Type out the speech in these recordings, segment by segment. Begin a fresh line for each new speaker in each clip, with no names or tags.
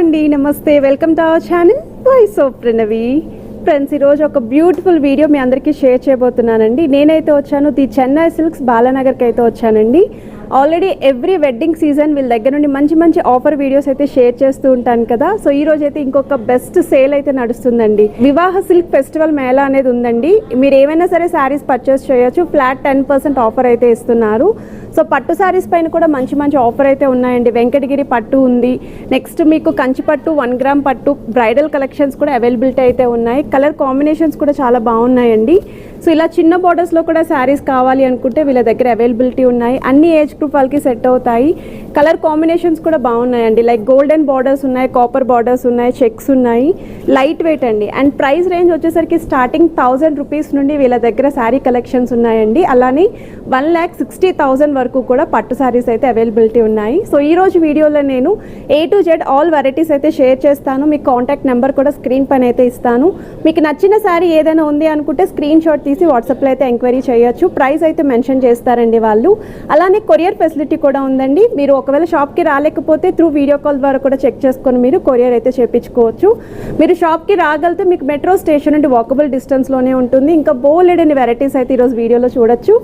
అండి, నమస్తే, welcome to our channel voice of Pranavi. Friends, ఈరోజు ఒక బ్యూటిఫుల్ వీడియో మీ అందరికీ షేర్ చేయబోతున్నానండి. నేనైతే వచ్చాను ది చెన్నై సిల్క్స్ బాలానగర్కి అయితే వచ్చానండి. ఆల్రెడీ ఎవ్రీ వెడ్డింగ్ సీజన్ వీళ్ళ దగ్గర నుండి మంచి మంచి ఆఫర్ వీడియోస్ అయితే షేర్ చేస్తూ ఉంటాను కదా. సో ఈ రోజు అయితే ఇంకొక బెస్ట్ సేల్ అయితే నడుస్తుందండి. వివాహ సిల్క్ ఫెస్టివల్ మేళా అనేది ఉందండి. మీరు ఏమైనా సరే శారీస్ పర్చేస్ చేయొచ్చు. ఫ్లాట్ 10% ఆఫర్ అయితే ఇస్తున్నారు. సో పట్టు శారీస్ పైన కూడా మంచి మంచి ఆఫర్ అయితే ఉన్నాయండి. వెంకటగిరి పట్టు ఉంది, నెక్స్ట్ మీకు కంచి పట్టు, 1 గ్రామ్ పట్టు, బ్రైడల్ కలెక్షన్స్ కూడా అవైలబిలిటీ అయితే ఉన్నాయి. కలర్ కాంబినేషన్స్ కూడా చాలా బాగున్నాయండి. సో ఇలా చిన్న బార్డర్స్లో కూడా శారీస్ కావాలి అనుకుంటే వీళ్ళ దగ్గర అవైలబిలిటీ ఉన్నాయి. అన్ని ఏజ్ గ్రూప్ వాళ్ళకి సెట్ అవుతాయి. కలర్ కాంబినేషన్స్ కూడా బాగున్నాయండి. లైక్ గోల్డెన్ బార్డర్స్ ఉన్నాయి, కాపర్ బార్డర్స్ ఉన్నాయి, చెక్స్ ఉన్నాయి, లైట్ వెయిట్ అండి. అండ్ ప్రైస్ రేంజ్ వచ్చేసరికి స్టార్టింగ్ 1000 రూపీస్ నుండి వీళ్ళ దగ్గర శారీ కలెక్షన్స్ ఉన్నాయండి. అలానే 1,60,000 వరకు కూడా పట్టు శారీస్ అయితే అవైలబిలిటీ ఉన్నాయి. సో ఈ రోజు వీడియోలో నేను A to Z all varieties అయితే షేర్ చేస్తాను. మీకు కాంటాక్ట్ నెంబర్ కూడా స్క్రీన్ పైన అయితే ఇస్తాను. మీకు నచ్చిన శారీ ఏదైనా ఉంది అనుకుంటే స్క్రీన్ షాట్ తీసి వాట్సాప్లో అయితే ఎంక్వైరీ చేయొచ్చు. ప్రైస్ అయితే మెన్షన్ చేస్తారండి వాళ్ళు. అలానే కొరియర్ ఫెసిలిటీ కూడా ఉందండి. మీరు ఒకవేళ షాప్కి రాలేకపోతే త్రూ వీడియో కాల్ ద్వారా కూడా చెక్ చేసుకొని మీరు కొరియర్ అయితే చేయించుకోవచ్చు. మీరు షాప్కి రాగలితే మీకు మెట్రో స్టేషన్ నుండి వాకబుల్ డిస్టెన్స్లోనే ఉంటుంది. ఇంకా బోలెడని వెరైటీస్ అయితే ఈరోజు వీడియోలో చూడొచ్చు.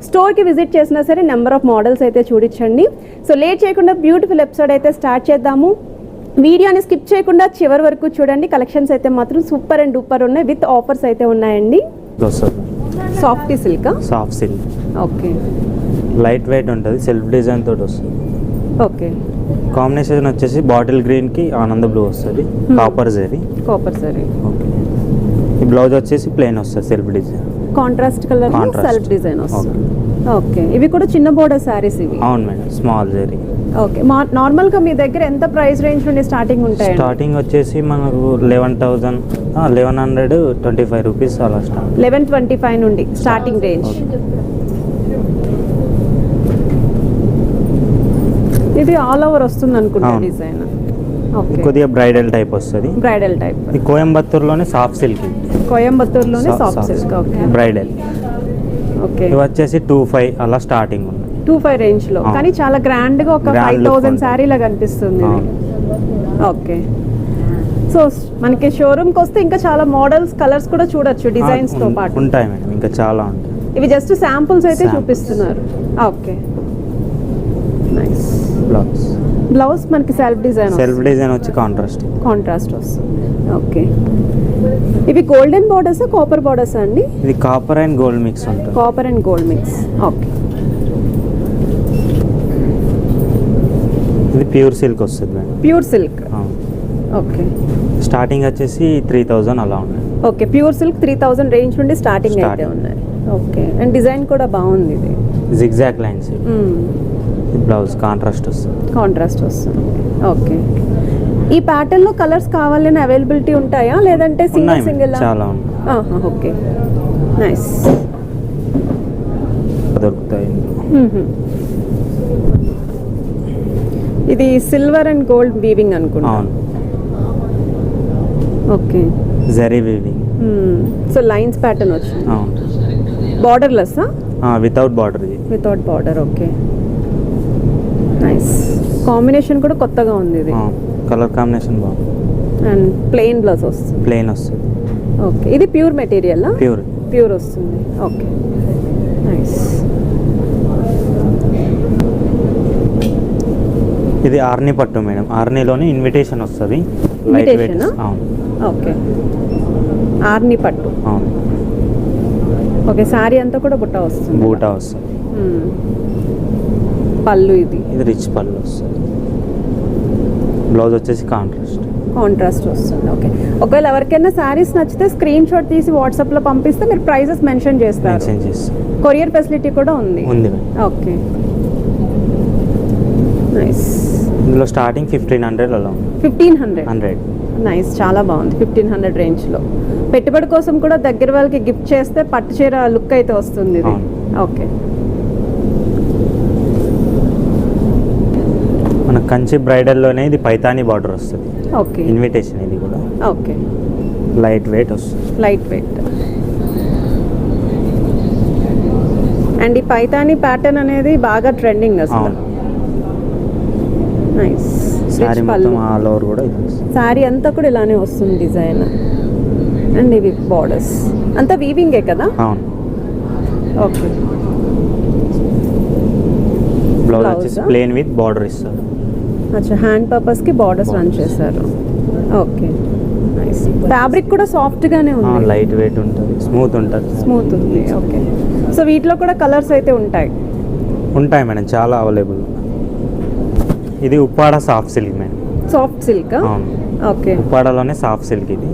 స్టోర్కి విజిట్ చేసినా సరే నెంబర్ ఆఫ్ మోడల్స్ అయితే చూడించండి. సో లేట్ చేయకుండా బ్యూటిఫుల్ ఎపిసోడ్ అయితే స్టార్ట్ చేద్దాము. వీడియోని స్కిప్ చేయకుండా చివరి వరకు చూడండి. కలెక్షన్స్ అయితే మాత్రం సూపర్ అండ్ డూపర్ ఉన్నాయి. విత్ ఆఫర్స్ అయితే ఉన్నాయండి. Soft silk,
soft silk,
okay,
light weight ఉంటుంది, సెల్ఫ్ డిజైన్ తోటి వస్తుంది.
ఓకే,
కాంబినేషన్ వచ్చేసి బాటిల్ గ్రీన్ కి ఆనంద బ్లూ వస్తుంది, కాపర్ జరీ. ఓకే, ఈ బ్లౌజ్ వచ్చేసి ప్లెయిన్ వస్తుంది, self design,
contrast colour, self design వస్తుంది. ఓకే, ఇవి కూడా చిన్న బోర్డర్ సారీస్ ఇవి.
అవును madam, small zari.
Okay, normal గా మీ దగ్గర ఎంత ప్రైస్ రేంజ్ నుండి స్టార్టింగ్ ఉంటాయి?
స్టార్టింగ్ వచ్చేసి మనకు 11,125 రూపీస్ అలా స్టార్ట్.
1125 నుండి స్టార్టింగ్ రేంజ్. ఇది ఆల్ ఓవర్ వస్తుంది అనుకుంటా డిజైన్. ఓకే,
కొద్దిగా బ్రైడల్ టైప్ వస్తుంది.
Bridal type.
ఇది కోయంబత్తూరులోనే సాఫ్ట్ సిల్క్.
కోయంబత్తూరులోనే soft silk. Okay,
bridal.
Okay,
ఇది వచ్చేసి 25 అలా స్టార్టింగ్ ఉంది.
25 రేంజ్ లో, కానీ చాలా గ్రాండ్ గా ఒక 5,000 శారీ లాగా కనిపిస్తుంది. ఓకే, సో మనకి షోరూమ్ కి వస్తే ఇంకా చాలా మోడల్స్, కలర్స్ కూడా చూడొచ్చు డిజైన్స్ తో పాటు.
ఉంటాయి మేడం, ఇంకా చాలా ఉంటాయి.
ఇవి జస్ట్ శాంపుల్స్ అయితే చూపిస్తున్నారు. Okay, nice. బ్లౌజ్ మనకి సెల్ఫ్ డిజైన్
వచ్చి కాంట్రాస్ట్
వస్తుంది. ఓకే, ఇవి గోల్డెన్ బోర్డర్స్, కాపర్ బోర్డర్స్ అండి?
ఇది కాపర్ అండ్ గోల్డ్ మిక్స్ ఉంటుంది.
Copper and gold mix. Okay,
ఇది ప్యూర్ సిల్క్ వస్తుంది madam.
Pure silk. Okay,
starting వచ్చేసి 3,000 అలా ఉన్నాయి.
ఓకే, ప్యూర్ సిల్క్ 3,000 రేంజ్ నుండి స్టార్టింగ్ అయితే ఉన్నాయి. ఓకే, అండ్ డిజైన్ కూడా బాగుంది. ఇది
జిగ్జాగ్ లైన్స్. బ్లౌజ్ కాంట్రాస్ట్ వస్తుంది. ఓకే, ఈ ప్యాటర్న్ లో కలర్స్ కావాలని అవైలబిలిటీ ఉంటాయా, లేదంటే సింగిల్? చాలా ఉన్నాయి.
ఓకే, నైస్,
దొరుకుతాయి.
ఇది సిల్వర్ అండ్ గోల్డ్ వీవింగ్ అనుకుంటా. Okay,
zari weaving.
So lines pattern వచ్చింది.
అవును,
border less?
Without border.
Without border. Okay, nice. Combination కూడా కొత్తగా ఉంది. ఇది
కలర్ కాంబినేషన్ బాగుంది.
అండ్ ప్లెయిన్ బ్లౌజ్ వస్తుంది.
ప్లెయిన్ వస్తుంది.
ఓకే, ఇది ప్యూర్ మెటీరియల్? ప్యూర్ వస్తుంది. Okay, nice.
ఇది ఆర్నీ పట్టు మేడం. ఆర్నీలోనే ఇన్విటేషన్ వస్తుంది.
ఓకే, ఆర్నీ పట్టు.
అవును.
ఓకే, సారీ అంతా కూడా బూటా వస్తుంది. పళ్ళు ఇది
రిచ్ పళ్ళు వస్తుంది. బ్లౌజ్ వచ్చేసి కాంట్రాస్ట్
వస్తుంది. ఓకే, ఒకవేళ ఎవరికైనా శారీస్ నచ్చితే స్క్రీన్ షాట్ తీసి వాట్సాప్లో పంపిస్తే మీరు ప్రైజెస్ మెన్షన్ చేస్తారు. కొరియర్ ఫెసిలిటీ కూడా ఉంది. Okay, nice.
ఇందులో స్టార్టింగ్ 1,500 అలా ఉంది.
1,500. నైస్, చాలా బాగుంది. 1,500 రేంజ్లో పెట్టుబడి కోసం కూడా దగ్గర వాళ్ళకి గిఫ్ట్ చేస్తే పట్టు చీర లుక్ అయితే వస్తుంది ఇది. ఓకే,
మన కంచి బ్రైడల్లోనే ఇది పైతానీ బార్డర్ వస్తుంది.
ఓకే,
ఇన్విటేషన్ ఇది కూడా.
ఓకే,
లైట్ వెయిట్ వస్తుంది.
Light weight. అండ్ ఈ పైతానీ ప్యాటర్న్ అనేది బాగా ట్రెండింగ్ అసలు.
అవును.
నైస్.
శారీ
పళ్ళు.
మొత్తం ఆల్ ఓవర్ కూడా ఇది వస్తుంది.
శారీ అంతా కూడా ఇలానే వస్తుంది డిజైన్. అండ్ ఇవి బార్డర్స్ అంతా వీవింగే కదా.
అవును.
ఓకే.
బ్లౌజ్
Blouse
వచ్చేసి
ఆ?
ప్లేన్ విత్ బార్డర్ ఇస్తారు.
అచ్చా, హ్యాండ్ పర్పస్కి బార్డర్స్ రన్ చేశారు. Okay, nice. ఫ్యాబ్రిక్ కూడా సాఫ్ట్గానే ఉంది,
లైట్ వెయిట్ ఉంటుంది, స్మూత్ ఉంటుంది.
స్మూత్ ఉంది. ఓకే. సో వీటిలో కూడా కలర్స్ అయితే ఉంటాయి.
ఉంటాయి మేడం, చాలా అవైలబుల్. ఇది Uppada soft silk madam.
Soft silk.
అవును,
ఓకే.
ఉప్పాడలోనే సాఫ్ట్ సిల్క్ ఇది.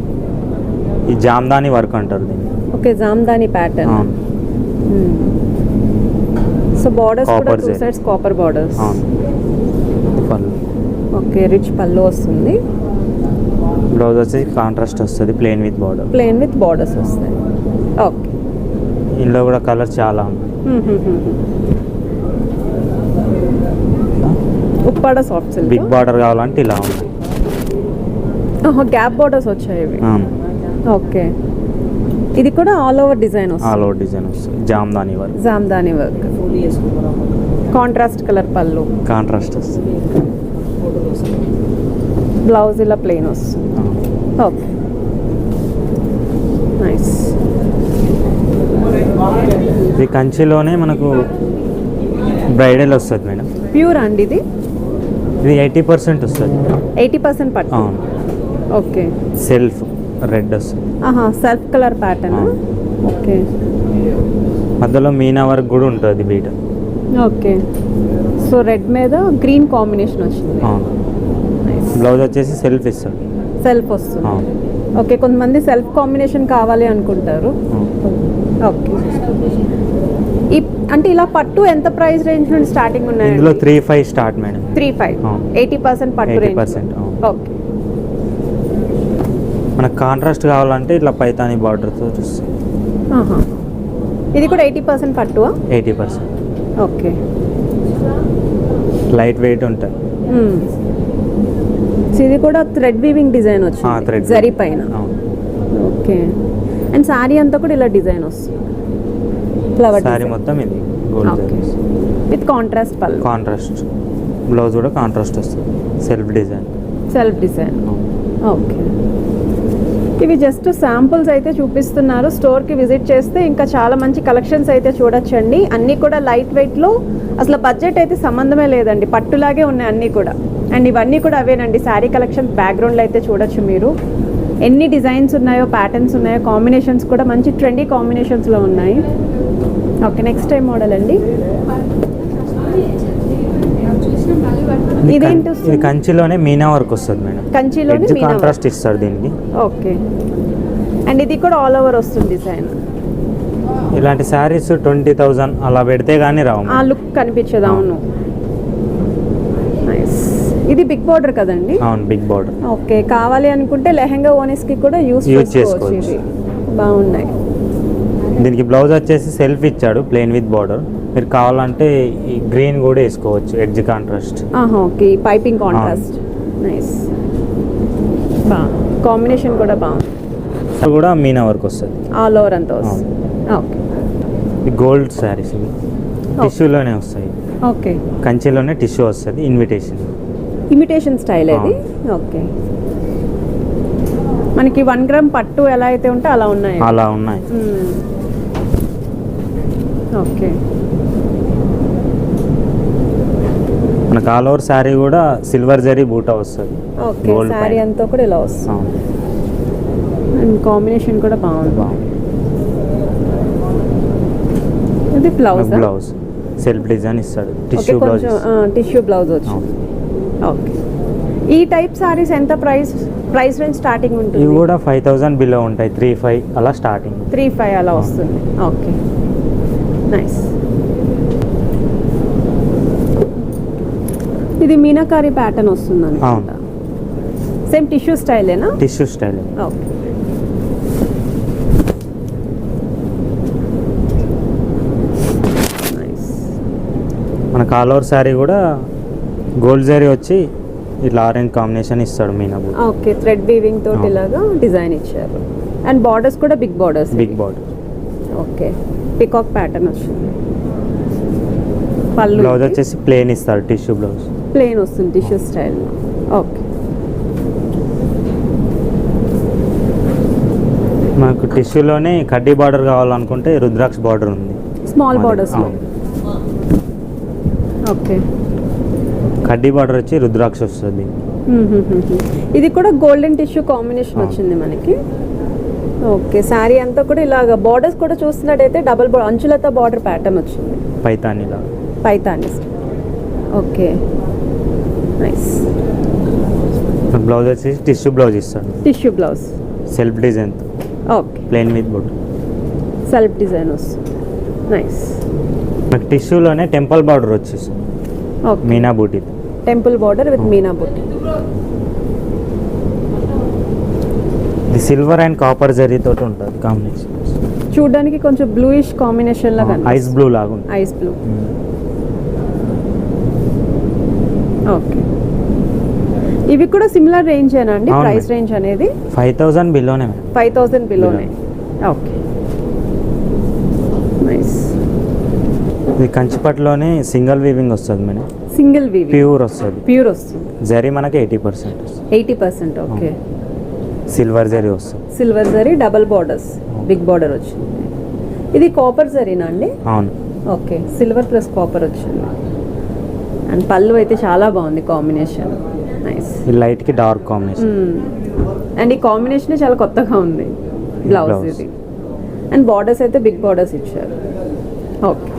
ఈ జామ్దాని వర్క్ అంటారు దీన్ని.
Okay, Jamdani pattern.
అవును.
సో బార్డర్స్ కూడా
Copper
two
zari.
Sides copper borders.
అవును. పళ్ళు.
ఓకే, రిచ్ పళ్ళు వస్తుంది.
బ్లౌజ్ వచ్చేసి కాంట్రాస్ట్ వస్తుంది, plain with border.
Plain with borders వస్తాయి. ఓకే.
ఇందులో కూడా కలర్స్ చాలా ఉన్నాయి.
Uppada soft silk.
Big border కావాలంటే ఇలా ఉంది.
గ్యాప్ బార్డర్స్ వచ్చాయి ఇవి.
అవును.
ఓకే. ఇది కూడా ఆల్ ఓవర్ డిజైన్
ఆల్
వస్తుంది.
ఓవర్ డిజైన్ వస్తుంది, Jamdani work.
Jamdani work. Contrast colour పళ్ళు.
కాంట్రాస్ట్ వస్తుంది.
బ్లౌజ్ ఇలా ప్లెయిన్ వస్తుంది.
అవును.
Okay, nice.
ఇది కంచిలోనే మనకు బ్రైడల్ వస్తుంది మేడం.
ప్యూర్ అండి ఇది.
ఇది 80% వస్తుంది.
80% పట్టు.
అవును.
ఓకే.
సెల్ఫ్ రెడ్ వస్తుంది.
Self colour pattern.
అవును.
ఓకే.
మధ్యలో మీనా వర్క్ కూడా ఉంటుంది బీట.
ఓకే. సో రెడ్ మీద గ్రీన్ కాంబినేషన్ వచ్చింది.
అవును.
నైస్.
బ్లౌజ్ వచ్చేసి సెల్ఫ్ ఇస్తాడు.
సెల్ఫ్ వస్తుంది.
అవును.
ఓకే, కొంతమంది సెల్ఫ్ కాంబినేషన్ కావాలి అనుకుంటారు.
అవును.
ఓకే. ఈ అంటే ఇలా పట్టు ఎంత ప్రైస్ రేంజ్ నుండి స్టార్టింగ్ ఉన్నాయి?
ఇందులో 3-5 స్టార్ట్ మేడం.
3-5.
అవును.
80% పట్టు రేంజ్.
80%. అవును.
ఓకే.
మనకు కాంట్రాస్ట్ కావాలంటే ఇట్లా పైతాని బార్డర్తో చూస్తుంది.
ఇది కూడా 80% పట్టువా?
80%.
ఓకే.
లైట్ వెయిట్ ఉంటుంది.
సో ఇది కూడా థ్రెడ్ వీవింగ్ డిజైన్ వచ్చింది
thread
జరీ
weaving.
పైన.
అవును.
ఓకే. అండ్ శారీ అంతా కూడా ఇలా డిజైన్ వస్తుంది, ఫ్లవర్
శారీ మొత్తం ఇది గోల్డ్
ఓకే. విత్ కాంట్రాస్ట్ పళ్ళు.
కాంట్రాస్ట్. బ్లౌజ్ కూడా కాంట్రాస్ట్ వస్తుంది, self design.
Self design. Okay. ఇవి జస్ట్ శాంపుల్స్ అయితే చూపిస్తున్నారు. స్టోర్కి విజిట్ చేస్తే ఇంకా చాలా మంచి కలెక్షన్స్ అయితే చూడొచ్చండి. అన్నీ కూడా లైట్ వెయిట్లో, అసలు బడ్జెట్ అయితే సంబంధమే లేదండి, పట్టులాగే ఉన్నాయి అన్నీ కూడా. అండ్ ఇవన్నీ కూడా అవేనండి శారీ కలెక్షన్స్. బ్యాక్గ్రౌండ్లో అయితే చూడొచ్చు మీరు ఎన్ని డిజైన్స్ ఉన్నాయో, ప్యాటర్న్స్ ఉన్నాయో, కాంబినేషన్స్ కూడా మంచి ట్రెండీ కాంబినేషన్స్లో ఉన్నాయి. ఓకే, నెక్స్ట్ టైం మోడల్ అండి. ఇదేంటి వస్తుంది?
ఇది కంచిలోనే మీనా వర్క్ వస్తుంది మేడం.
కంచిలోనే మీనా
కాంట్రాస్ట్ ఇస్తారు దీనికి.
ఓకే. అండ్ ఇది కూడా ఆల్ ఓవర్ వస్తుంది డిజైన్.
ఇలాంటి శారీస్ 20,000 అలా పెడితే కానీ రావు
ఆ
మేడం.
లుక్ కనిపించదు. అవును, నైస్. ఇది బిగ్ బార్డర్ కదండి.
అవును, బిగ్ బార్డర్.
ఓకే, కావాలి అనుకుంటే లెహంగా ఓనెస్కి కూడా యూస్ చేసుకోవచ్చు. ఇది బాగున్నాయి.
దీనికి బ్లౌజ్ వచ్చేసి సెల్ఫ్ ఇచ్చాడు, ప్లెయిన్ విత్ బార్డర్. మీరు కావాలంటే ఈ గ్రీన్ కూడా వేసుకోవచ్చు, edge contrast.
Okay, piping contrast. Nice, combination కూడా బాగుంది.
అది కూడా మీనా వర్క్ వస్తుంది,
ఆల్ ఓవర్ అంతా వస్తుంది. ఓకే.
ఈ గోల్డ్ శారీస్ ఇవి టిష్యూలోనే వస్తాయి.
ఓకే.
కంచిలోనే టిష్యూ వస్తుంది, ఇన్విటేషన్.
ఇమిటేషన్ స్టైల్ అది. ఓకే. మనకి 1 గ్రామ్ పట్టు ఎలా అయితే ఉంటే అలా ఉన్నాయి.
అలా ఉన్నాయి.
ఓకే.
మనకు ఆల్ ఓవర్ శారీ కూడా సిల్వర్ జరీ బూటా వస్తుంది.
ఓకే, శారీ అంతా కూడా ఇలా వస్తుంది. అండ్ కాంబినేషన్ కూడా బాగుంది. ఇది బ్లౌజ్.
బ్లౌజ్ సెల్ఫ్ డిజైన్ ఇస్తాడు, టిష్యూ బ్లౌజ్.
టిష్యూ బ్లౌజ్ వచ్చింది. ఓకే. ఈ టైప్ సారీస్ ఎంత ప్రైస్ రేంజ్ స్టార్టింగ్ ఉంటుంది?
ఇవి కూడా 5,000 బిలో ఉంటాయి, 3-5 అలా స్టార్టింగ్.
3-5 అలా వస్తుంది. Okay, nice. ఇది మీనాకారి ప్యాటర్న్ వస్తుంది అనుకుంటా. సేమ్ టిష్యూ స్టైలేనా?
Tissue style.
ఓకే. నైస్.
మనకు ఆల్ ఓవర్ శారీ కూడా గోల్డ్ జరీ వచ్చి ఇట్లా ఆరెంజ్ కాంబినేషన్ ఇస్తాడు మీనా.
ఓకే, థ్రెడ్ వీవింగ్ తోటి ఇలాగా డిజైన్ ఇచ్చారు. అండ్ బార్డర్స్ కూడా big borders.
Big border.
Okay, peacock pattern వచ్చింది. పళ్ళు
బ్లౌజ్ వచ్చేసి ప్లేన్ ఇస్తారు, టిష్యూ బ్లౌజ్.
ప్లేన్ వస్తుంది టిష్యూ స్టైల్. ఓకే.
మనకు టిష్యూలోనే కడ్డీ బార్డర్ కావాలనుకుంటే రుద్రాక్ష బార్డర్ ఉంది.
స్మాల్ బార్డర్స్లో. ఓకే.
కడ్డీ బార్డర్ వచ్చి రుద్రాక్ష వస్తుంది.
ఇది కూడా గోల్డెన్ టిష్యూ కాంబినేషన్ వచ్చింది మనకి. ఓకే. శారీ అంతా కూడా ఇలాగ బార్డర్స్ కూడా చూస్తున్నట్టయితే డబుల్ అంచులతో బార్డర్ ప్యాటర్న్ వచ్చింది. పైతాని. ఓకే. నైస్.
బ్లౌజ్ వచ్చి టిష్యూ బ్లౌజ్ ఇస్తాడు.
Tissue blouse
self design.
Okay.
Plain with border.
Self design వస్తుంది. నైస్.
మనకి టిష్యూలోనే టెంపుల్ బార్డర్ వచ్చేస్తుంది.
Okay.
Meena buti.
Temple border with meena buti.
ఇది సిల్వర్ అండ్ కాపర్ జరీ తోటి ఉంటుంది కాంబినేషన్.
చూడడానికి కొంచెం బ్లూయిష్ కాంబినేషన్ లాగా,
ఐస్ బ్లూ లాగా ఉంది.
Ice blue. ఓకే. ఇవి కూడా సిమిలర్ రేంజ్ అండి. ప్రైస్ రేంజ్ అనేది
5000 బిలోనే.
5000 బిలోనే. ఓకే. నైస్.
ఇది కంచిపట్టులోనే సింగిల్ వీవింగ్ వస్తుంది మేడం.
సింగిల్ వీవింగ్
ప్యూర్ వస్తుంది.
ప్యూర్ వస్తుంది.
జరీ మనకి 80% వస్తుంది.
80%. ఓకే.
సిల్వర్ జరీ వస్తుంది.
సిల్వర్ జరీ డబల్ బార్డర్స్, బిగ్ బార్డర్ వచ్చింది. ఇది కాపర్ జరీనా అండి?
అవును.
ఓకే. సిల్వర్ ప్లస్ కాపర్ వచ్చింది. అండ్ పళ్ళు అయితే చాలా బాగుంది కాంబినేషన్. నైస్.
ఈ లైట్ కి డార్క్ కాంబినేషన్.
అండ్ ఈ కాంబినేషన్ చాలా కొత్తగా ఉంది. బ్లౌజ్ ఇది. అండ్ బార్డర్స్ అయితే బిగ్ బార్డర్స్ ఇచ్చారు. ఓకే.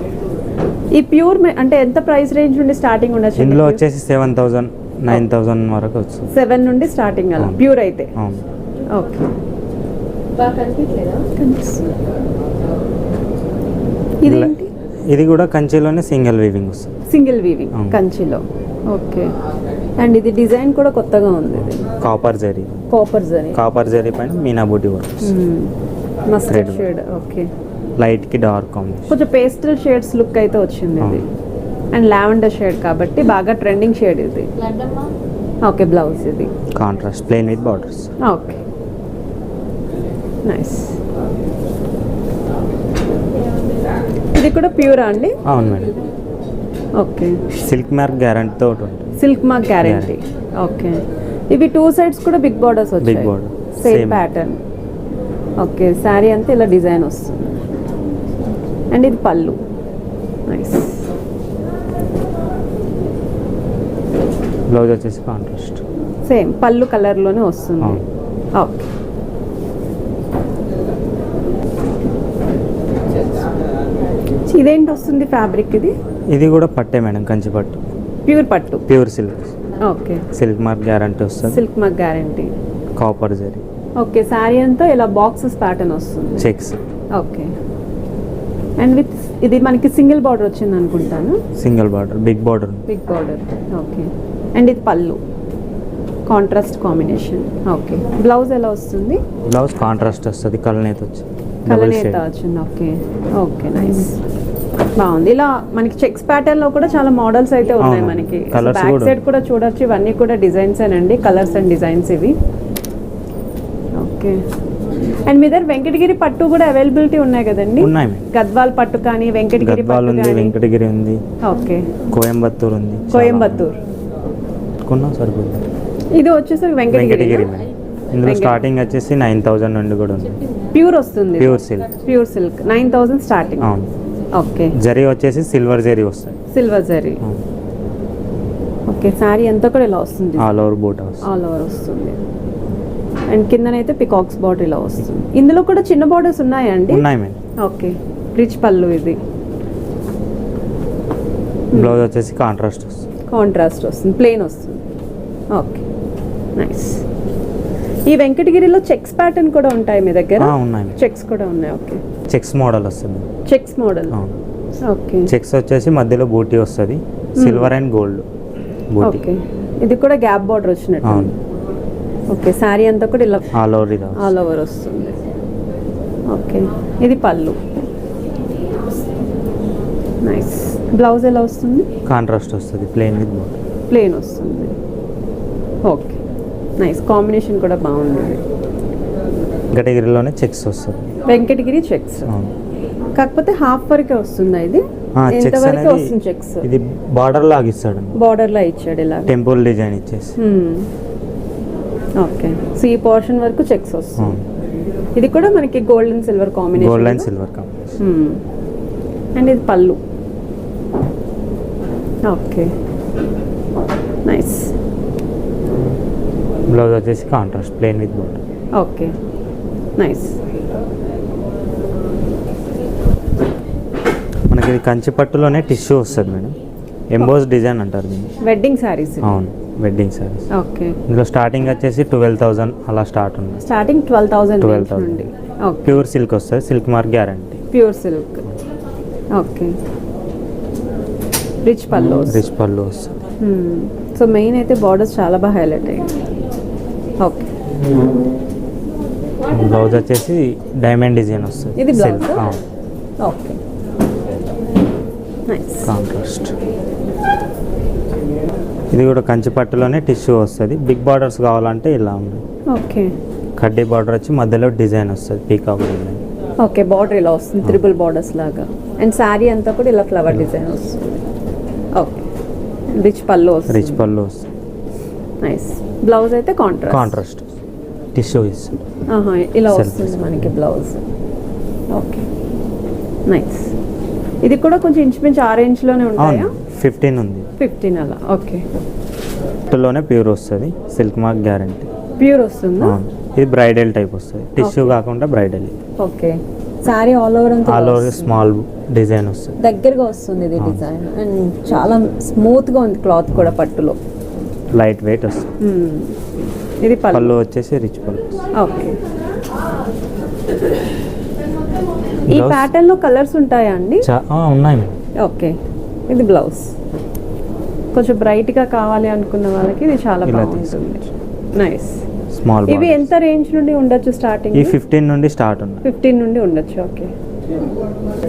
ఈ ప్యూర్ అంటే ఎంత ప్రైస్ రేంజ్ నుండి స్టార్టింగ్ ఉండొచ్చు?
ఇందులో వచ్చేసి 7000 9000 వరకు వస్తుంది.
7 నుండి స్టార్టింగ్ అలా ప్యూర్ అయితే.
అవును.
ఓకే. ఇదేంటి?
ఇది కూడా కంచిలోనే సింగిల్ వీవింగ్ వస్తుంది.
సింగిల్ వీవింగ్ కంచిలో. ఓకే. అండ్ ఇది డిజైన్ కూడా కొత్తగా ఉంది.
కాపర్ జరీ. కాపర్ జరీ పైన meena booti work.
Mustard shade. Okay.
Light కి డార్క్ కాంబినేషన్.
కొంచెం పేస్టల్ షేడ్స్ లుక్ అయితే వచ్చింది ఇది. అండ్ లావెండర్ షేడ్ కాబట్టి బాగా ట్రెండింగ్ షేడ్ ఇది. ఓకే. బ్లౌజ్ ఇది
contrast plain with borders.
Okay. Nice. ఇది కూడా ప్యూరా అండి?
అవును madam.
Okay.
Silk mark guarantee తోటి ఉంటుంది.
Silk mark guarantee. ఓకే. ఇవి 2 సైడ్స్ కూడా బిగ్ బార్డర్స్ వచ్చాయి.
Big border
same pattern. Okay. Sari అంతా ఇలా డిజైన్ వస్తుంది. అండ్ ఇది పళ్ళు. నైస్.
బ్లౌజ్ వచ్చేసి కాంట్రాస్ట్.
సేమ్ పళ్ళు కలర్లోనే వస్తుంది. ఓకే. ఇదేంటి వస్తుంది ఫ్యాబ్రిక్? ఇది
కూడా పట్టే మేడం, కంచి పట్టు.
ప్యూర్ పట్టు.
Pure silk.
Okay.
Silk mark guarantee వస్తుంది.
Silk mark guarantee.
Copper zari.
Okay. Sari అంతా ఇలా బాక్సెస్ ప్యాటర్న్ వస్తుంది.
చెక్స్.
ఓకే. అండ్ విత్ ఇది మనకి సింగిల్ బార్డర్ వచ్చింది అనుకుంటాను.
Single border, big border.
Okay. And ఇది పళ్ళు కాంట్రాస్ట్ కాంబినేషన్. ఓకే. బ్లౌజ్ ఎలా వస్తుంది?
బ్లౌజ్ కాంట్రాస్ట్ వస్తుంది. కలనేత వచ్చింది.
ఓకే. ఓకే. నైస్. బాగుంది. ఇలా మనకి చెక్స్ ప్యాటర్న్ లో కూడా చాలా మోడల్స్ అయితే ఉన్నాయి మనకి. బ్యాక్ సైడ్ కూడా చూడొచ్చు. ఇవన్నీ కూడా డిజైన్స్ అండి, కలర్స్ అండ్ డిజైన్స్ ఇవి. ఓకే. అండ్ మీ దగ్గర వెంకటగిరి పట్టు కూడా అవైలబిలిటీ ఉన్నాయి కదండి?
ఉన్నాయి.
గద్వాల్ పట్టు కానీ వెంకటగిరి పట్టు
ఉంది, వెంకటగిరి ఉంది.
ఓకే.
కోయంబత్తూర్ ఉంది. సరిపోతుంది.
ఇది వచ్చేసి వెంకటగిరి.
ఇందులో స్టార్టింగ్ వచ్చేసి 9000 నుండి కూడా ఉంది.
ప్యూర్ వస్తుంది. Pure silk 9000 starting.
అవును.
ఓకే.
జరీ వచ్చేసి సిల్వర్ జరీ వస్తుంది.
సిల్వర్ జరీ. ఓకే. శారీ అంతా కూడా ఇలా వస్తుంది.
ఆల్ ఓవర్ బూటా
వస్తుంది. అండ్ కిందనైతే పికాక్స్ బార్డర్ ఇలా వస్తుంది. ఇందులో కూడా చిన్న బార్డర్స్ ఉన్నాయా అండి?
ఉన్నాయి మేడం.
ఓకే. రిచ్ పళ్ళు ఇది.
బ్లౌజ్ వచ్చేసి కాంట్రాస్ట్
వస్తుంది. ప్లెయిన్ వస్తుంది. ఓకే. నైస్. ఈ వెంకటగిరిలో చెక్స్ ప్యాటర్న్ కూడా ఉంటాయి మీ దగ్గర?
ఉన్నాయి.
చెక్స్ కూడా ఉన్నాయి. ఓకే.
చెక్స్ మోడల్ వస్తుంది.
Checks model. ఓకే.
చెక్స్ వచ్చేసి మధ్యలో బూటీ వస్తుంది. సిల్వర్ అండ్ గోల్డ్ బూటీ.
ఓకే. ఇది కూడా గ్యాప్ బార్డర్ వచ్చినట్టు. ఓకే. శారీ అంతా కూడా ఇలా ఆల్ ఓవర్ వస్తుంది. ఓకే. ఇది పళ్ళు. నైస్. బ్లౌజ్ ఎలా వస్తుంది?
కాంట్రాస్ట్ వస్తుంది.
ప్లెయిన్ వస్తుంది. ఓకే. నైస్. కాంబినేషన్ కూడా బాగుంది.
వెంకటగిరిలోనే చెక్స్ వస్తుంది.
వెంకటగిరి చెక్స్. కాకపోతే హాఫ్ వరకే వస్తుందా ఇది? ఎంతవరకు వస్తుంది చెక్స్?
ఇది బార్డర్ లాగా ఇస్తాడు.
బార్డర్ లా ఇచ్చాడు ఇలా
టెంపుల్ డిజైన్ ఇచ్చేసి.
ఓకే. సో ఈ పోర్షన్ వరకు చెక్స్ వస్తుంది. ఇది కూడా మనకి gold and silver combination.
Gold and silver combination.
And ఇది పళ్ళు. Okay, nice.
బ్లౌజ్ వచ్చేసి contrast plain with border.
Okay, nice.
మనకి ఇది కంచి పట్టులోనే టిష్యూ వస్తుంది మేడం. ఎంబోస్ డిజైన్ అంటారు దీన్ని.
వెడ్డింగ్ శారీస్.
అవును, వెడ్డింగ్ సారీస్.
ఓకే.
ఇందులో స్టార్టింగ్ వచ్చేసి 12,000 అలా స్టార్ట్ ఉంది.
స్టార్టింగ్ 12,000
నుండి.
ఓకే.
ప్యూర్ సిల్క్ వస్తుంది, silk mark guarantee.
Pure silk. Okay. Rich పళ్ళు.
రిచ్ పళ్ళు వస్తుంది.
సో మెయిన్ అయితే బార్డర్స్ చాలా బాగా హైలైట్ అయ్యింది. ఓకే.
బ్లౌజ్ వచ్చేసి డైమండ్ డిజైన్ వస్తుంది.
ఇది బ్లౌజ్.
అవును.
Okay, nice.
కాంట్రాస్ట్. ఇది కూడా కంచి పట్టులోనే టిష్యూ వస్తుంది. బిగ్ బార్డర్స్ కావాలంటే ఇలా ఉంది.
ఓకే.
కడ్డీ బార్డర్ వచ్చి మధ్యలో డిజైన్ వస్తుంది, పీకాక్ డిజైన్.
ఓకే, బార్డర్ ఇలా వస్తుంది, త్రిబుల్ బార్డర్స్ లాగా. అండ్ శారీ అంతా కూడా ఇలా ఫ్లవర్ డిజైన్ వస్తుంది. ఓకే. రిచ్ పళ్ళు వస్తుంది.
రిచ్ పళ్ళు వస్తుంది.
నైస్. బ్లౌజ్ అయితే
కాంట్రాస్ట్ టిష్యూ ఇస్తుంది.
ఇలా వస్తుంది మనకి బ్లౌజ్. Okay, nice. ఇది కూడా కొంచెం ఇంచుమించు 6 ఇంచులోనే ఉంటాయా?
15 ఉంది.
15 అలా. ఓకే.
పట్టులోనే ప్యూర్ వస్తుంది, సిల్క్ మార్క్ గ్యారంటీ.
ప్యూర్ వస్తుందా?
ఇది బ్రైడల్ టైప్ వస్తుంది, టిష్యూ కాకుండా bridal.
Okay. Sorry all over అంతా
ఆల్ ఓవర్ స్మాల్ డిజైన్ వస్తుంది.
దగ్గరగా వస్తుంది ఇది డిజైన్. అండ్ చాలా స్మూత్ గా ఉంది క్లాత్ కూడా పట్టులో.
లైట్ వెయిట్ వస్తుంది.
ఇది
పళ్ళు వచ్చేసి రిచ్ పళ్ళు.
ఓకే. ఈ ప్యాటర్న్ లో కలర్స్ ఉంటాయా అండి?
ఉన్నాయి.
ఓకే. ఇది బ్లౌజ్. కొంచెం బ్రైట్ గా కావాలి అనుకున్న వాళ్ళకి ఇది చాలా బాగుంటుంది. నైస్.
స్మాల్.
ఇవి ఎంత రేంజ్ నుండి ఉండొచ్చు స్టార్టింగ్?
ఈ 15 నుండి స్టార్ట్ ఉంది.
15 నుండి ఉండొచ్చు. ఓకే.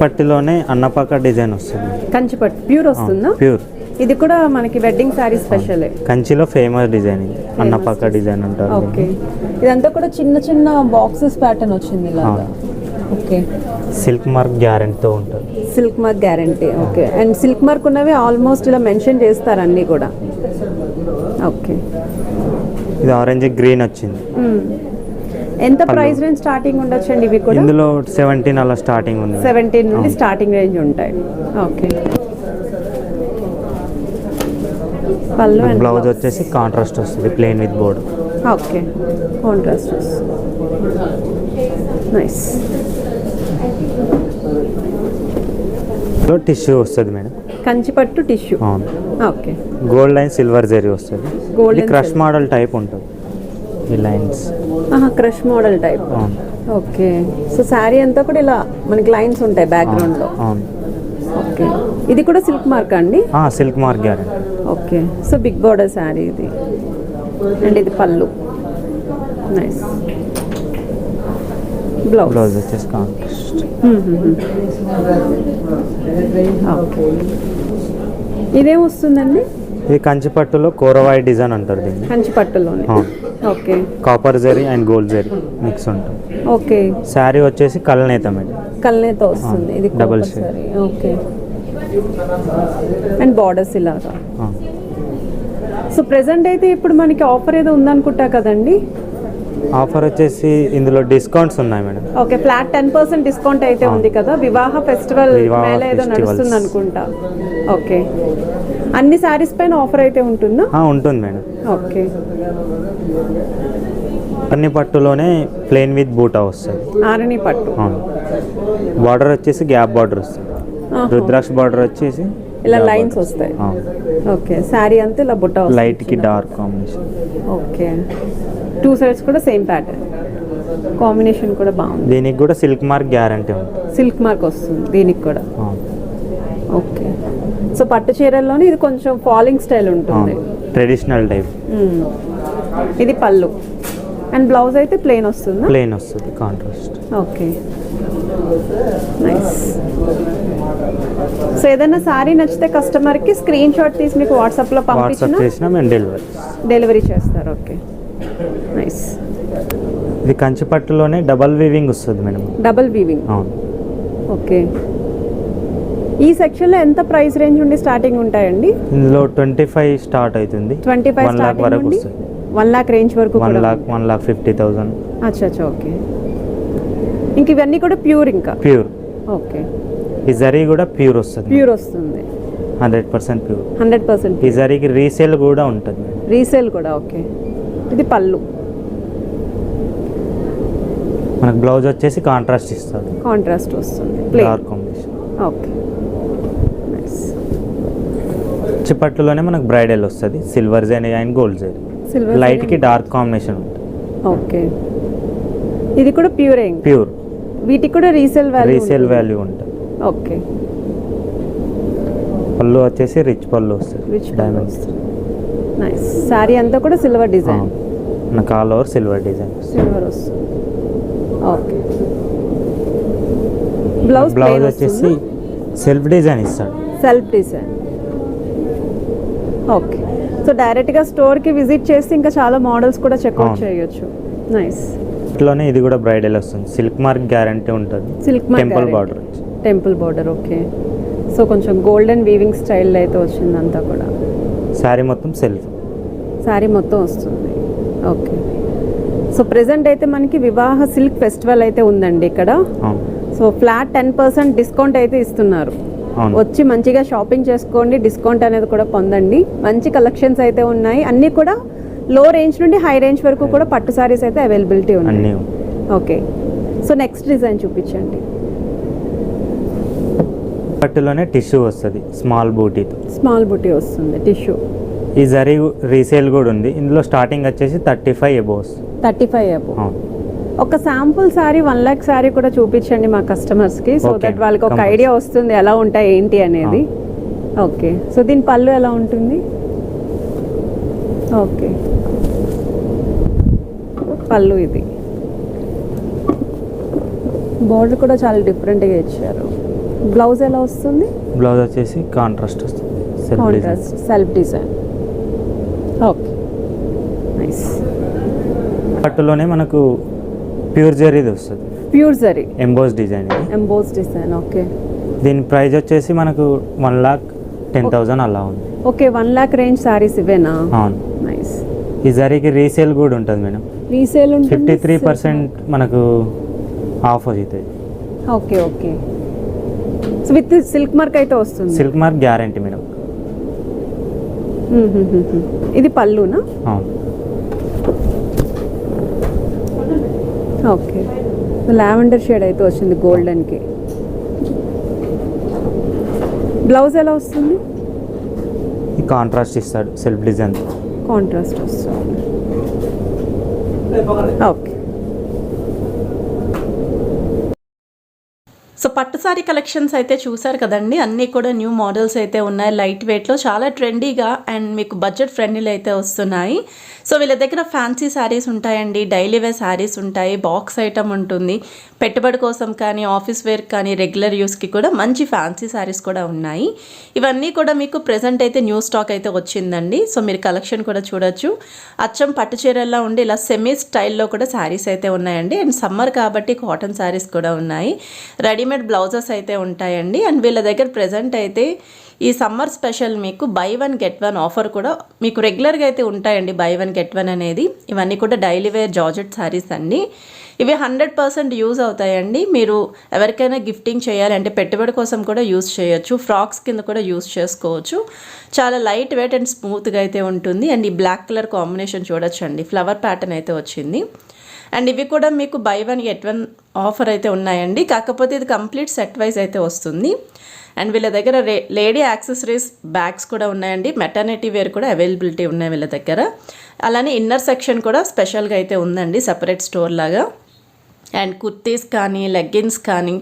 పట్టులోనే అన్నపాక డిజైన్ వస్తుంది.
కంచి పట్టు ప్యూర్ వస్తుందా?
ప్యూర్.
ఇది కూడా మనకి వెడ్డింగ్ సారీ స్పెషల్.
కంచిలో ఫేమస్ డిజైన్ ఇది, అన్నపాక డిజైన్ అంటారు.
ఓకే. ఇదంతా కూడా చిన్న చిన్న బాక్సెస్ ప్యాటర్న్ వచ్చింది ఇలాగా. ఓకే.
సిల్క్ మార్క్ గ్యారెంటీతో ఉంటుంది.
Silk mark guarantee. Okay. And silk mark ఉన్నవి ఆల్మోస్ట్ ఇలా మెన్షన్ చేస్తారు అన్నీ కూడా. ఓకే.
ఇది ఆరెంజ్ గ్రీన్ వచ్చింది.
ఎంత ప్రైస్ రేంజ్ స్టార్టింగ్ ఉండొచ్చు అండి ఇవి కూడా?
ఇందులో 17 అలా స్టార్టింగ్ ఉంది.
17 నుండి స్టార్టింగ్ రేంజ్ ఉంటాయి. ఓకే. పళ్ళు అండ్
బ్లౌజ్ వచ్చేసి కాంట్రాస్ట్ వస్తుంది, plain with border.
Okay. Contrast వస్తుంది. నైస్.
టిష్యూ వస్తుంది మేడం.
కంచి పట్టు టిష్యూ.
అవును.
ఓకే.
గోల్డ్ అండ్ సిల్వర్ జరీ వస్తుంది.
గోల్డ్
క్రష్ మోడల్ టైప్ ఉంటుంది ఈ lines.
Crush model type. Okay. So sari అంతా కూడా ఇలా మనకి లైన్స్ ఉంటాయి బ్యాక్గ్రౌండ్ లో.
అవును.
ఓకే. ఇది కూడా సిల్క్ మార్క్ అండి?
Silk mark guarantee.
Okay. So big border sari ఇది. అండ్ ఇది పళ్ళు. నైస్.
బ్లౌజ్ వచ్చేసి కాంట్రాస్ట్.
ఓకే. ఇదేం వస్తుందండి?
ఇది కంచి పట్టులో కోరవాయి డిజైన్ అంటారు దీన్ని.
కంచి పట్టులోనే. ఓకే.
Copper zari and gold zari mix ఉంటుంది.
ఓకే.
శారీ వచ్చేసి కల్నేత మేడం.
కల్నేత వస్తుంది. ఇది
double
sari. Okay. And borders ఇలాగా. సో ప్రెసెంట్ అయితే ఇప్పుడు మనకి ఆఫర్ ఏదో ఉందనుకుంటా కదండి?
ఆఫర్ వచ్చేసి ఇందులో డిస్కౌంట్స్ ఉన్నాయి మేడం.
ఓకే. ఫ్లాట్ 10% డిస్కౌంట్ అయితే ఉంది కదా. వివాహ ఫెస్టివల్ మేళ ఏదో నడుస్తుంది అనుకుంటా. ఓకే. అన్ని శారీస్ పైన ఆఫర్ అయితే ఉంటుందా?
ఉంటుంది మేడం.
ఓకే.
అన్ని పట్టులోనే ప్లెయిన్ విత్ బూటా వస్తుంది.
ఆరణి పట్టు.
బార్డర్ వచ్చేసి గ్యాప్ బార్డర్ వస్తుంది. రుద్రాక్ష బార్డర్ వచ్చేసి
ఇలా లైన్స్ వస్తాయి. ఓకే. శారీ అంతా ఇలా బుట్ట
లైట్ కి డార్క్ కాంబినేషన్.
ఓకే. 2 సైడ్స్ కూడా సేమ్ ప్యాటర్న్. కాంబినేషన్ కూడా బాగుంది.
దీనికి కూడా సిల్క్ మార్క్ గ్యారంటీ ఉంది.
సిల్క్ మార్క్ వస్తుంది దీనికి కూడా. ఓకే. సో పట్టు చీరల్లోనే ఇది కొంచెం ఫాలింగ్ స్టైల్ ఉంటుంది,
ట్రెడిషనల్ టైప్.
ఇది పళ్ళు. అండ్ బ్లౌజ్ అయితే ప్లెయిన్ వస్తుంది.
ప్లెయిన్ వస్తుంది, కాంట్రాస్ట్.
ఓకే. నైస్. సో ఏదైనా సారీ నచ్చితే కస్టమర్కి స్క్రీన్ షాట్ తీసి మీకు వాట్సాప్లో పంపించినా
మేము
డెలివరీ చేస్తారు. ఓకే. నైస్.
ఇది కంచి పట్టులోనే డబల్ వీవింగ్ వస్తుంది మేడం.
Double weaving.
అవును.
ఓకే. ఈ సెక్షన్లో ఎంత ప్రైస్ రేంజ్ నుండి స్టార్టింగ్ ఉంటాయండి?
ఇందులో 25 స్టార్ట్ అవుతుంది.
25
1 lakh వరకు వస్తుంది.
1 lakh రేంజ్ వరకు.
1,50,000.
అచ్చా. ఓకే. ఇంక ఇవన్నీ కూడా ప్యూర్ ఇంకా
ప్యూర్.
ఓకే.
ఈ జరీ కూడా ప్యూర్ వస్తుంది.
ప్యూర్ వస్తుంది.
100% ప్యూర్.
100%
ఈ జరీకి రీసేల్ కూడా ఉంటుంది.
రీసేల్ కూడా. ఓకే. ఇది పళ్ళు.
మనకు బ్లౌజ్ వచ్చేసి కాంట్రాస్ట్ ఇస్తుంది.
కాంట్రాస్ట్ వస్తుంది.
Dark combination.
ఓకే. నైస్.
చిప్పట్లోనే మనకు బ్రైడల్ వస్తుంది. Silver zari and gold zari.
Silver
light కి డార్క్ కాంబినేషన్ ఉంటుంది.
ఓకే. ఇది కూడా ప్యూర్ ఏం?
ప్యూర్.
వీటికి కూడా రీసేల్
వాల్యూ ఉంటుంది.
ఓకే.
పళ్ళు వచ్చేసి రిచ్ పళ్ళు వస్తుంది.
Rich diamonds. నైస్. సారీ అంతా కూడా సిల్వర్ డిజైన్.
మనకు all over silver design.
Silver వస్తుంది. ఓకే.
బ్లౌజ్ వచ్చేసి సెల్ఫ్ డిజైన్ ఇస్తాడు.
Self design. ఓకే. సో డైరెక్ట్గా స్టోర్కి విజిట్ చేసి ఇంకా చాలా మోడల్స్ కూడా చెక్అవుట్ చేయొచ్చు. నైస్.
ఇట్లోనే ఇది కూడా బ్రైడల్ వస్తుంది. సిల్క్ మార్క్ గ్యారంటీ ఉంటుంది.
Silk mark
temple border.
Temple border. Okay. So కొంచెం గోల్డెన్ వీవింగ్ స్టైల్లో అయితే వచ్చిందంతా కూడా.
శారీ మొత్తం సెల్ఫ్.
శారీ మొత్తం వస్తుంది. ఓకే. సో ప్రెసెంట్ అయితే మనకి వివాహ సిల్క్ ఫెస్టివల్ అయితే ఉందండి ఇక్కడ. సో ఫ్లాట్ 10% డిస్కౌంట్ అయితే ఇస్తున్నారు. వచ్చి మంచిగా షాపింగ్ చేసుకోండి, డిస్కౌంట్ అనేది కూడా పొందండి. మంచి కలెక్షన్స్ అయితే ఉన్నాయి. అన్నీ కూడా లో రేంజ్ నుండి హై రేంజ్ వరకు కూడా పట్టు సారీస్ అయితే అవైలబిలిటీ ఉన్నాయి. ఓకే. సో నెక్స్ట్ డిజైన్ చూపించండి.
పట్టులోనే టిష్యూ వస్తుంది. స్మాల్ బూటీతో.
స్మాల్ బూటీ వస్తుంది. టిష్యూ.
ఈ జరీ రీసేల్ కూడా ఉంది. ఇందులో స్టార్టింగ్ వచ్చేసి 35 అబోవ్.
35 అబోవ్. ఒక శాంపుల్ సారీ 1 lakh సారీ కూడా చూపించండి మా కస్టమర్స్కి. సో దట్ వాళ్ళకి ఒక ఐడియా వస్తుంది ఎలా ఉంటాయి ఏంటి అనేది. ఓకే. సో దీని పళ్ళు ఎలా ఉంటుంది? ఓకే. పళ్ళు ఇది. బోర్డర్ కూడా చాలా డిఫరెంట్గా ఇచ్చారు. బ్లౌజ్ ఎలా వస్తుంది?
బ్లౌజ్ వచ్చేసి కాంట్రాస్ట్ వస్తుంది.
Contrast self design. Okay. Nice.
పట్టులోనే మనకు ప్యూర్ జరీది వస్తుంది.
Pure zari
emboss design.
Emboss design. Okay.
దీని ప్రైస్ వచ్చేసి మనకు 1,10,000 అలా ఉంది.
ఓకే. 1 lakh రేంజ్ సారీస్ ఇవేనా?
అవును.
నైస్.
ఈ జరీకి రీసేల్ కూడా ఉంటుంది మేడం.
రీసేల్ ఉంటుంది.
53% మనకు ఆఫ్ అవుతుంది.
Okay. Okay. So with silk mark అయితే వస్తుంది.
Silk mark guarantee madam.
ఇది పళ్ళునా?
అవును.
ఓకే. లావెండర్ షేడ్ అయితే వచ్చింది గోల్డెన్కి. బ్లౌజ్ ఎలా వస్తుంది?
ఈ కాంట్రాస్ట్ ఇస్తాడు సెల్ఫ్ డిజైన్.
కాంట్రాస్ట్ వస్తుంది. ఓకే.
సో పట్టు సారీ కలెక్షన్స్ అయితే చూసారు కదండి. అన్నీ కూడా న్యూ మోడల్స్ అయితే ఉన్నాయి. లైట్ వెయిట్లో చాలా ట్రెండీగా అండ్ మీకు బడ్జెట్ ఫ్రెండ్లీలో అయితే వస్తున్నాయి. సో వీళ్ళ దగ్గర ఫ్యాన్సీ శారీస్ ఉంటాయండి, డైలీ వేర్ శారీస్ ఉంటాయి, బాక్స్ ఐటమ్ ఉంటుంది, పెట్టుబడి కోసం కానీ ఆఫీస్ వేర్ కానీ రెగ్యులర్ యూస్కి కూడా మంచి ఫ్యాన్సీ శారీస్ కూడా ఉన్నాయి. ఇవన్నీ కూడా మీకు ప్రెజెంట్ అయితే న్యూ స్టాక్ అయితే వచ్చిందండి. సో మీరు కలెక్షన్ కూడా చూడొచ్చు. అచ్చం పట్టు చీరల్లో ఉండి ఇలా సెమీ స్టైల్లో కూడా శారీస్ అయితే ఉన్నాయండి. అండ్ సమ్మర్ కాబట్టి కాటన్ శారీస్ కూడా ఉన్నాయి. రెడీమేడ్ బ్లౌజెస్ అయితే ఉంటాయండి. అండ్ వీళ్ళ దగ్గర ప్రెజెంట్ అయితే ఈ సమ్మర్ స్పెషల్ మీకు బై 1 get 1 ఆఫర్ కూడా మీకు రెగ్యులర్గా అయితే ఉంటాయండి. బై 1 get 1 అనేది. ఇవన్నీ కూడా డైలీ వేర్ జార్జెట్ శారీస్ అండి. ఇవి 100% యూజ్ అవుతాయండి. మీరు ఎవరికైనా గిఫ్టింగ్ చేయాలంటే పెట్టుబడి కోసం కూడా యూజ్ చేయొచ్చు. ఫ్రాక్స్ కింద కూడా యూజ్ చేసుకోవచ్చు. చాలా లైట్ వెయిట్ అండ్ స్మూత్గా అయితే ఉంటుంది. అండ్ ఈ బ్లాక్ కలర్ కాంబినేషన్ చూడొచ్చండి. ఫ్లవర్ ప్యాటర్న్ అయితే వచ్చింది. అండ్ ఇవి కూడా మీకు బై 1 get 1 ఆఫర్ అయితే ఉన్నాయండి. కాకపోతే ఇది కంప్లీట్ సెట్ వైజ్ అయితే వస్తుంది. అండ్ వీళ్ళ దగ్గర లేడీ యాక్సెసరీస్ బ్యాగ్స్ కూడా ఉన్నాయండి. మెటర్నిటీ వేర్ కూడా అవైలబిలిటీ ఉన్నాయి వీళ్ళ దగ్గర. అలానే ఇన్నర్ సెక్షన్ కూడా స్పెషల్గా అయితే ఉందండి, సపరేట్ స్టోర్ లాగా. అండ్ కుర్తీస్ కానీ లెగ్గిన్స్ కానీ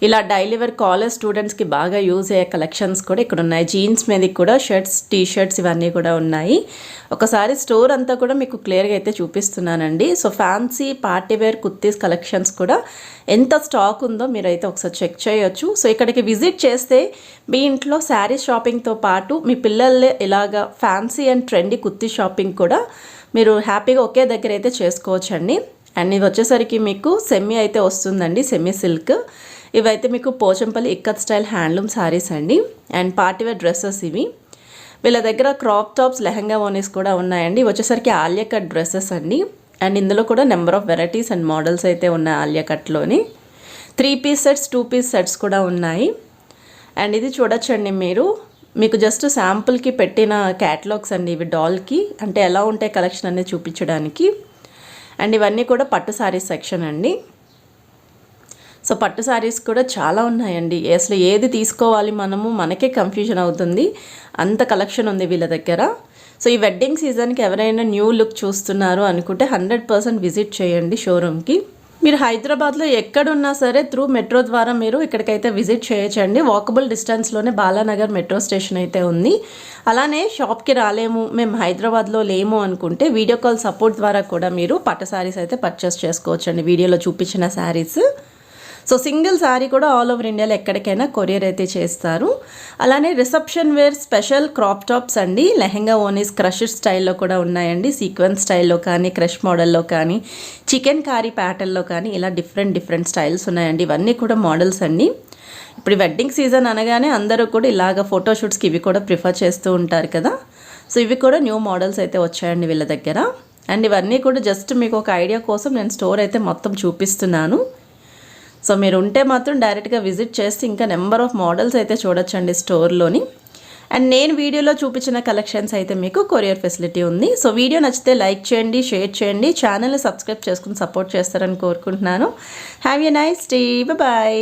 ఇలా డైలీ వేర్ కాలేజ్ స్టూడెంట్స్కి బాగా యూజ్ అయ్యే కలెక్షన్స్ కూడా ఇక్కడ ఉన్నాయి. జీన్స్ మీదకి కూడా షర్ట్స్, టీ షర్ట్స్ ఇవన్నీ కూడా ఉన్నాయి. ఒకసారి స్టోర్ అంతా కూడా మీకు క్లియర్గా అయితే చూపిస్తున్నానండి. So fancy party wear kurtis collections కూడా ఎంత స్టాక్ ఉందో మీరైతే ఒకసారి చెక్ చేయొచ్చు. సో ఇక్కడికి విజిట్ చేస్తే మీ ఇంట్లో శారీ షాపింగ్తో పాటు మీ పిల్లలే ఇలాగా fancy and trendy kurti shopping కూడా మీరు హ్యాపీగా ఒకే దగ్గర అయితే చేసుకోవచ్చండి. అండ్ ఇది వచ్చేసరికి మీకు సెమీ అయితే వస్తుందండి, సెమీ సిల్క్. ఇవైతే మీకు పోచంపల్లి ఇక్కత్ స్టైల్ హ్యాండ్లూమ్ శారీస్ అండి. అండ్ పార్టీవేర్ డ్రెస్సెస్ ఇవి. వీళ్ళ దగ్గర క్రాప్ టాప్స్, లెహంగా ఓనీస్ కూడా ఉన్నాయండి. వచ్చేసరికి ఆలియా కట్ డ్రెస్సెస్ అండి. అండ్ ఇందులో కూడా number of varieties and models అయితే ఉన్నాయి ఆలియా కట్లోని. 3 పీస్ సెట్స్ 2 పీస్ సెట్స్ కూడా ఉన్నాయి. అండ్ ఇది చూడొచ్చండి మీరు, మీకు జస్ట్ శాంపుల్కి పెట్టిన క్యాటలాగ్స్ అండి ఇవి డాల్కి, అంటే ఎలా ఉంటాయి కలెక్షన్ అనేది చూపించడానికి. అండ్ ఇవన్నీ కూడా పట్టు శారీస్ సెక్షన్ అండి. సో పట్టు శారీస్ కూడా చాలా ఉన్నాయండి, అసలు ఏది తీసుకోవాలి మనకే కన్ఫ్యూజన్ అవుతుంది, అంత కలెక్షన్ ఉంది వీళ్ళ దగ్గర. సో ఈ వెడ్డింగ్ సీజన్కి ఎవరైనా న్యూ లుక్ చూస్తున్నారు అనుకుంటే 100% విజిట్ చేయండి షోరూమ్కి. మీరు హైదరాబాద్లో ఎక్కడున్నా సరే త్రూ మెట్రో ద్వారా మీరు ఇక్కడికైతే విజిట్ చేయొచ్చండి. వాకబుల్ డిస్టెన్స్లోనే బాలానగర్ మెట్రో స్టేషన్ అయితే ఉంది. అలానే షాప్కి రాలేము, మేము హైదరాబాద్లో లేము అనుకుంటే వీడియో కాల్ సపోర్ట్ ద్వారా కూడా మీరు పట్టు శారీస్ అయితే పర్చేస్ చేసుకోవచ్చండి, వీడియోలో చూపించిన శారీస్. సో సింగిల్ శారీ కూడా ఆల్ ఓవర్ ఇండియాలో ఎక్కడికైనా కొరియర్ అయితే చేస్తారు. అలానే reception wear special crop tops అండి, లెహెంగా ఓనీస్ క్రష్ స్టైల్లో కూడా ఉన్నాయండి, సీక్వెన్స్ స్టైల్లో కానీ, క్రష్ మోడల్లో కానీ, చికెన్ కారీ ప్యాటర్న్లో కానీ, ఇలా డిఫరెంట్ స్టైల్స్ ఉన్నాయండి. ఇవన్నీ కూడా మోడల్స్ అండి. ఇప్పుడు వెడ్డింగ్ సీజన్ అనగానే అందరూ కూడా ఇలాగ ఫోటోషూట్స్కి ఇవి కూడా ప్రిఫర్ చేస్తూ ఉంటారు కదా. సో ఇవి కూడా న్యూ మోడల్స్ అయితే వచ్చాయండి వీళ్ళ దగ్గర. అండ్ ఇవన్నీ కూడా జస్ట్ మీకు ఒక ఐడియా కోసం నేను స్టోర్ అయితే మొత్తం చూపిస్తున్నాను. సో మీరు ఉంటే మాత్రం డైరెక్ట్గా విజిట్ చేస్తే ఇంకా నెంబర్ ఆఫ్ మోడల్స్ అయితే చూడొచ్చండి స్టోర్లోని. అండ్ నేను వీడియోలో చూపించిన కలెక్షన్స్ అయితే మీకు కొరియర్ ఫెసిలిటీ ఉంది. సో వీడియో నచ్చితే లైక్ చేయండి, షేర్ చేయండి, ఛానల్ని సబ్స్క్రైబ్ చేసుకుని సపోర్ట్ చేస్తారని కోరుకుంటున్నాను. Have a nice day, bye.